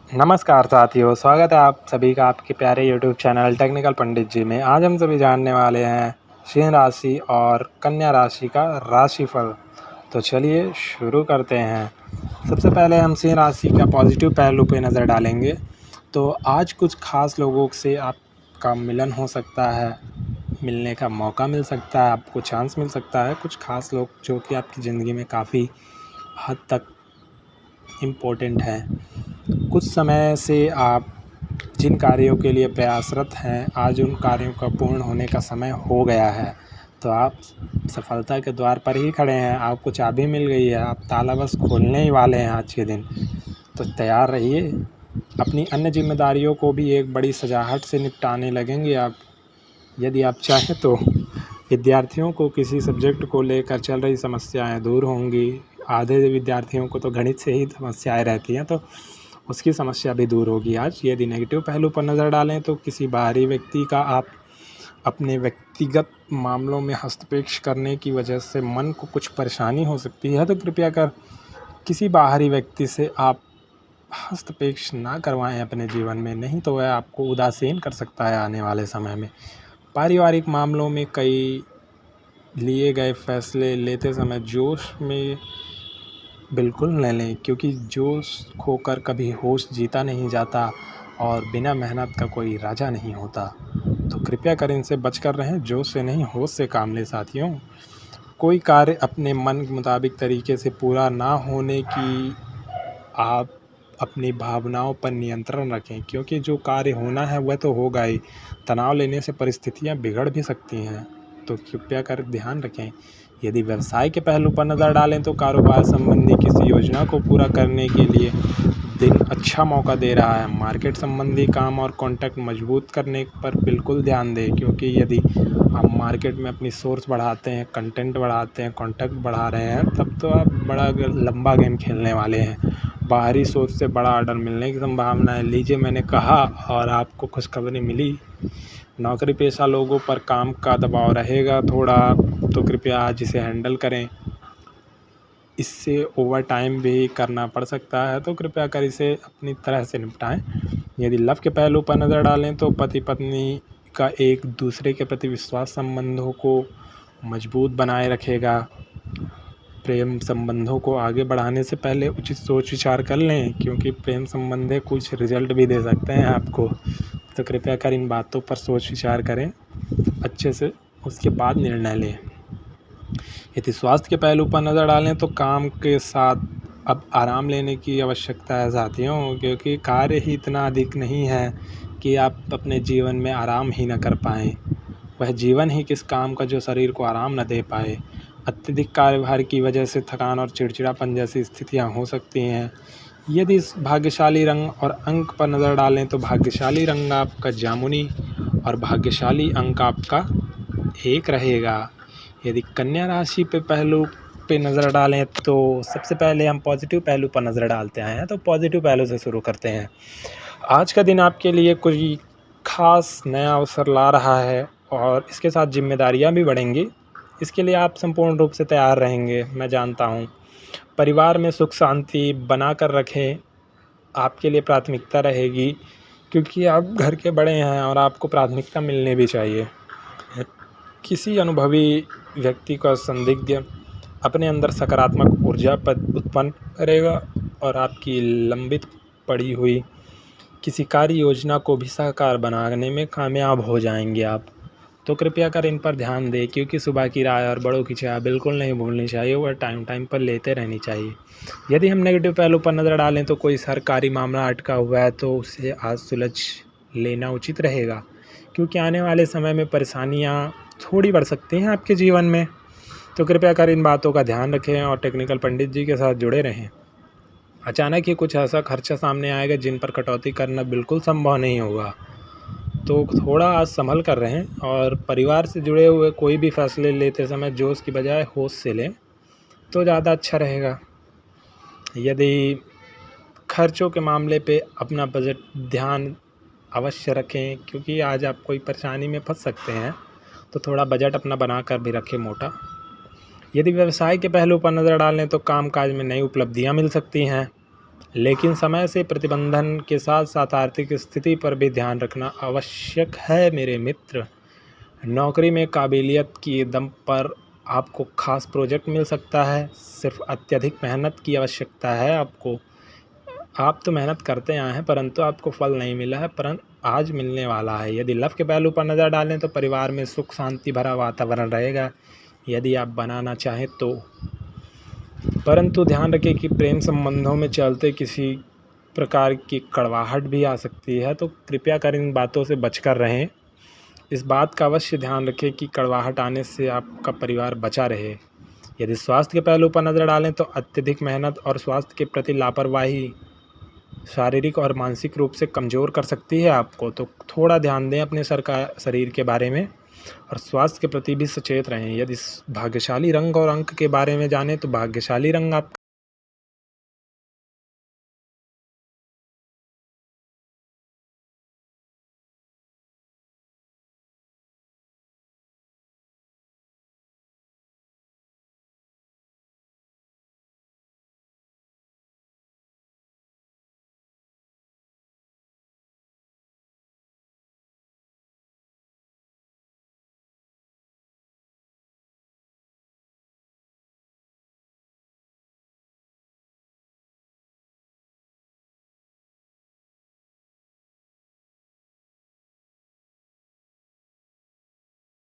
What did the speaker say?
नमस्कार साथियों, स्वागत है आप सभी का आपके प्यारे यूट्यूब चैनल टेक्निकल पंडित जी में। आज हम सभी जानने वाले हैं सिंह राशि और कन्या राशि का राशिफल। तो चलिए शुरू करते हैं। सबसे पहले हम सिंह राशि का पॉजिटिव पहलू पे नज़र डालेंगे। तो आज कुछ खास लोगों से आपका मिलन हो सकता है, मिलने का मौका मिल सकता है, आपको चांस मिल सकता है। कुछ खास लोग जो कि आपकी ज़िंदगी में काफ़ी हद तक इम्पोर्टेंट हैं। कुछ समय से आप जिन कार्यों के लिए प्रयासरत हैं, आज उन कार्यों का पूर्ण होने का समय हो गया है। तो आप सफलता के द्वार पर ही खड़े हैं, आपको चाबी मिल गई है, आप ताला बस खोलने ही वाले हैं आज के दिन। तो तैयार रहिए। अपनी अन्य जिम्मेदारियों को भी एक बड़ी सजाहट से निपटाने लगेंगे आप। यदि आप चाहें तो विद्यार्थियों को किसी सब्जेक्ट को लेकर चल रही समस्याएं दूर होंगी। आधे विद्यार्थियों को तो गणित से ही समस्याएं रहती हैं, तो उसकी समस्या भी दूर होगी आज। यदि नेगेटिव पहलू पर नज़र डालें तो किसी बाहरी व्यक्ति का आप अपने व्यक्तिगत मामलों में हस्तक्षेप करने की वजह से मन को कुछ परेशानी हो सकती है। तो कृपया कर किसी बाहरी व्यक्ति से आप हस्तक्षेप ना करवाएं अपने जीवन में, नहीं तो वह आपको उदासीन कर सकता है आने वाले समय में। पारिवारिक मामलों में कई लिए गए फैसले लेते समय जोश में बिल्कुल न लें, क्योंकि जोश खोकर कभी होश जीता नहीं जाता और बिना मेहनत का कोई राजा नहीं होता। तो कृपया कर इनसे बचकर रहें, जोश से नहीं होश से काम लें साथियों। कोई कार्य अपने मन के मुताबिक तरीके से पूरा ना होने की आप अपनी भावनाओं पर नियंत्रण रखें, क्योंकि जो कार्य होना है वह तो होगा ही। तनाव लेने से परिस्थितियां बिगड़ भी सकती हैं, तो कृपया कर ध्यान रखें। यदि व्यवसाय के पहलू पर नज़र डालें तो कारोबार संबंधी किसी योजना को पूरा करने के लिए दिन अच्छा मौका दे रहा है। मार्केट संबंधी काम और कॉन्टैक्ट मजबूत करने पर बिल्कुल ध्यान दें, क्योंकि यदि आप मार्केट में अपनी सोर्स बढ़ाते हैं, कंटेंट बढ़ाते हैं, कॉन्टैक्ट बढ़ा रहे हैं, तब तो आप बड़ा लंबा गेम खेलने वाले हैं। बाहरी सोच से बड़ा ऑर्डर मिलने की संभावना है। लीजिए, मैंने कहा और आपको खुशखबरी मिली। नौकरी पेशा लोगों पर काम का दबाव रहेगा थोड़ा, तो कृपया आज इसे हैंडल करें। इससे ओवर टाइम भी करना पड़ सकता है, तो कृपया कर इसे अपनी तरह से निपटाएं। यदि लव के पहलू पर नज़र डालें तो पति पत्नी का एक दूसरे के प्रति विश्वास संबंधों को मजबूत बनाए रखेगा। प्रेम संबंधों को आगे बढ़ाने से पहले उचित सोच विचार कर लें, क्योंकि प्रेम संबंध कुछ रिजल्ट भी दे सकते हैं आपको। तो कृपया कर इन बातों पर सोच विचार करें अच्छे से, उसके बाद निर्णय लें। यदि स्वास्थ्य के पहलू पर नज़र डालें तो काम के साथ अब आराम लेने की आवश्यकता है साथियों, क्योंकि कार्य ही इतना अधिक नहीं है कि आप अपने जीवन में आराम ही न कर पाएँ। वह जीवन ही किस काम का जो शरीर को आराम न दे पाए। अत्यधिक कार्यभार की वजह से थकान और चिड़चिड़ापन जैसी स्थितियां हो सकती हैं। यदि इस भाग्यशाली रंग और अंक पर नज़र डालें तो भाग्यशाली रंग आपका जामुनी और भाग्यशाली अंक आपका 1 रहेगा। यदि कन्या राशि पे पहलू पे नज़र डालें तो सबसे पहले हम पॉजिटिव पहलू पर नज़र डालते हैं। तो पॉजिटिव पहलू से शुरू करते हैं। आज का दिन आपके लिए कोई खास नया अवसर ला रहा है और इसके साथ जिम्मेदारियां भी बढ़ेंगी। इसके लिए आप संपूर्ण रूप से तैयार रहेंगे, मैं जानता हूँ। परिवार में सुख शांति बना कर रखें, आपके लिए प्राथमिकता रहेगी, क्योंकि आप घर के बड़े हैं और आपको प्राथमिकता मिलनी भी चाहिए। किसी अनुभवी व्यक्ति का संदिग्ध अपने अंदर सकारात्मक ऊर्जा उत्पन्न करेगा और आपकी लंबित पड़ी हुई किसी कार्य योजना को भी साकार बनाने में कामयाब हो जाएंगे आप। तो कृपया कर इन पर ध्यान दें, क्योंकि सुबह की राय और बड़ों की चाय बिल्कुल नहीं भूलनी चाहिए, वह टाइम टाइम पर लेते रहनी चाहिए। यदि हम नेगेटिव पहलू पर नज़र डालें तो कोई सरकारी मामला अटका हुआ है तो उसे आज सुलझ लेना उचित रहेगा, क्योंकि आने वाले समय में परेशानियाँ थोड़ी बढ़ सकती हैं आपके जीवन में। तो कृपया कर इन बातों का ध्यान रखें और टेक्निकल पंडित जी के साथ जुड़े रहें। अचानक ही कुछ ऐसा खर्चा सामने आएगा जिन पर कटौती करना बिल्कुल संभव नहीं होगा, तो थोड़ा आज संभल कर रहें और परिवार से जुड़े हुए कोई भी फैसले लेते समय जोश की बजाय होश से लें तो ज़्यादा अच्छा रहेगा। यदि खर्चों के मामले पे अपना बजट ध्यान अवश्य रखें, क्योंकि आज आप कोई परेशानी में फंस सकते हैं, तो थोड़ा बजट अपना बना कर भी रखें मोटा। यदि व्यवसाय के पहलू पर नज़र डालें तो कामकाज में नई उपलब्धियां मिल सकती हैं। लेकिन समय से प्रतिबंधन के साथ साथ आर्थिक स्थिति पर भी ध्यान रखना आवश्यक है मेरे मित्र। नौकरी में काबिलियत के दम पर आपको खास प्रोजेक्ट मिल सकता है। सिर्फ अत्यधिक मेहनत की आवश्यकता है आपको। आप तो मेहनत करते आए हैं परंतु आपको फल नहीं मिला है, परंतु आज मिलने वाला है। यदि लव के पहलू पर नज़र डालें तो परिवार में सुख शांति भरा वातावरण रहेगा यदि आप बनाना चाहें तो। परंतु ध्यान रखें कि प्रेम संबंधों में चलते किसी प्रकार की कड़वाहट भी आ सकती है, तो कृपया कर इन बातों से बचकर रहें। इस बात का अवश्य ध्यान रखें कि कड़वाहट आने से आपका परिवार बचा रहे। यदि स्वास्थ्य के पहलू पर नज़र डालें तो अत्यधिक मेहनत और स्वास्थ्य के प्रति लापरवाही शारीरिक और मानसिक रूप से कमज़ोर कर सकती है आपको, तो थोड़ा ध्यान दें अपने शरीर के बारे में और स्वास्थ्य के प्रति भी सचेत रहें। यदि भाग्यशाली रंग और अंक के बारे में जानें तो भाग्यशाली रंग आपका